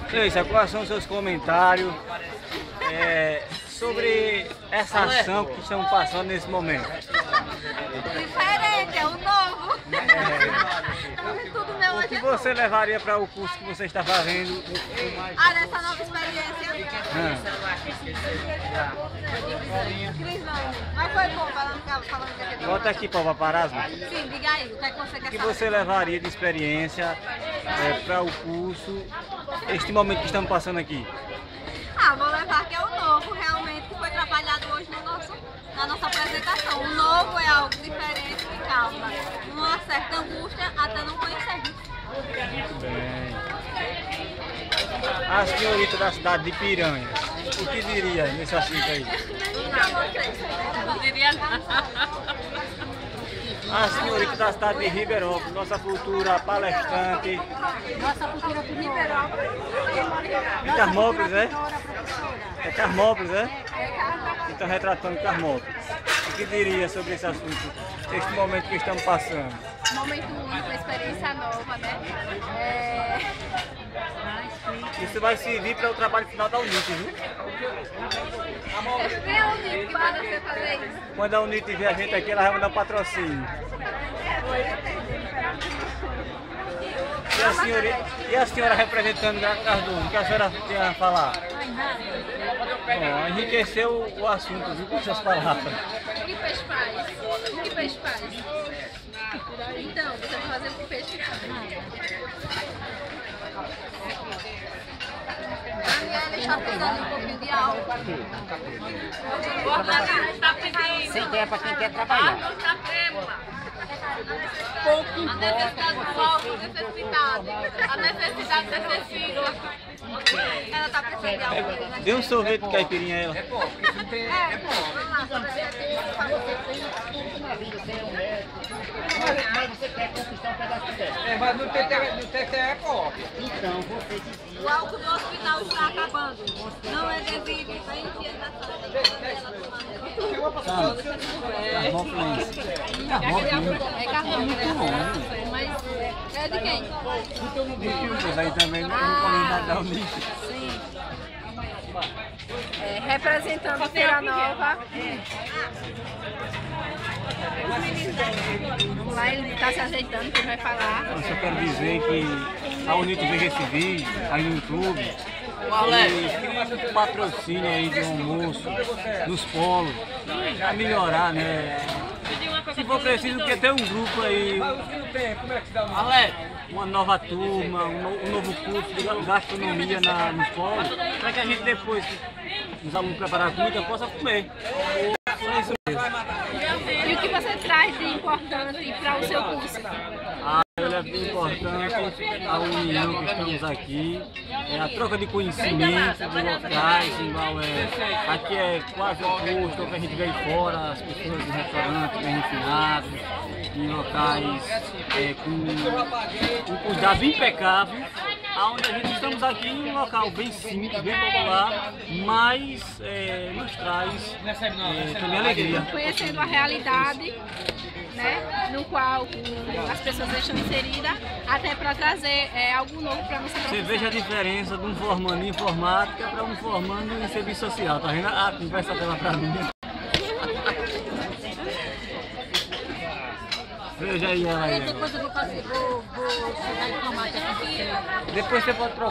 Cleiton, quais são os seus comentários sobre essa ação que estamos passando nesse momento? Diferente, é o novo. Tudo meu O que você levaria para o curso que você está fazendo? Dessa nova experiência. Crisânia. Mas foi bom falando que aqui. Volta aqui para o paparazzo. Sim, diga aí, o que é que você quer O que saber? você levaria de experiência para o curso, este momento que estamos passando aqui? Vou levar que é o novo, realmente, que foi trabalhado hoje na nossa apresentação. O novo é algo diferente que causa uma certa angústia até não conhecer. Muito bem. A senhorita da cidade de Piranhas, o que diria nesse assunto aí? Não diria nada. A senhorita da cidade de Ribeirão, nossa futura palestrante. Nossa cultura de Ribeirão. Em Carmópolis, é? É Carmópolis, é? Então retratando Carmópolis. O que diria sobre esse assunto, este momento que estamos passando? Momento único, experiência nova, né? Isso vai servir para o trabalho final da UNIT, viu? É a Unip que manda você fazer isso. Quando a UNIT ver a gente aqui, ela vai mandar um patrocínio. E a senhora representando a Cardoso, o que a senhora tem a falar? Bom, enriqueceu o assunto, viu, com essas palavras. O que peixe faz? O que peixe faz? Então, você vai fazer o que peixe faz. Daniela está precisando um pouquinho de álcool. Está pedindo. Sem ideia para quem quer trabalhar. Está trêmula. Pouco A necessidade do álcool necessitada. A necessidade necessita. Ela está precisando de álcool. Dê um sorvete de caipirinha a ela. Mas você quer conquistar um pedaço de terra. Mas no TT é pobre. Então você O álcool do hospital está acabando. Não é devido à higienização. É Carmópolis. Mas é de quem? Vocês aí também não comem nada da UNIT. Sim. Representando Feira Nova. Lá ele está se ajeitando, que ele vai falar. Eu só quero dizer que a UNIT veja esse vídeo aí no YouTube e patrocínio aí de almoço nos polos, para melhorar, né? Se for preciso, porque tem um grupo aí, uma nova turma, um novo curso de gastronomia nos polos, para que a gente depois, os alunos preparar comida, possa comer. É isso mesmo. E o que você traz de importante para o seu curso? Eu levo de importante a união que estamos aqui, a troca de conhecimento de locais, igual aqui é quase oposto ao que a gente vê aí fora, as pessoas de restaurantes bem refinados, em locais com cuidado impecável, onde a gente estamos aqui em um local bem simples, bem popular, mas nos traz também alegria. Conhecendo a realidade, né, no qual as pessoas estão inseridas, até para trazer algo novo para nossa profissão. Você veja a diferença de um formando em informática para um formando em serviço social, tá vendo? A conversa dela para mim. Veja aí ela aí. Depois eu vou estudar informática. Depois você pode trocar.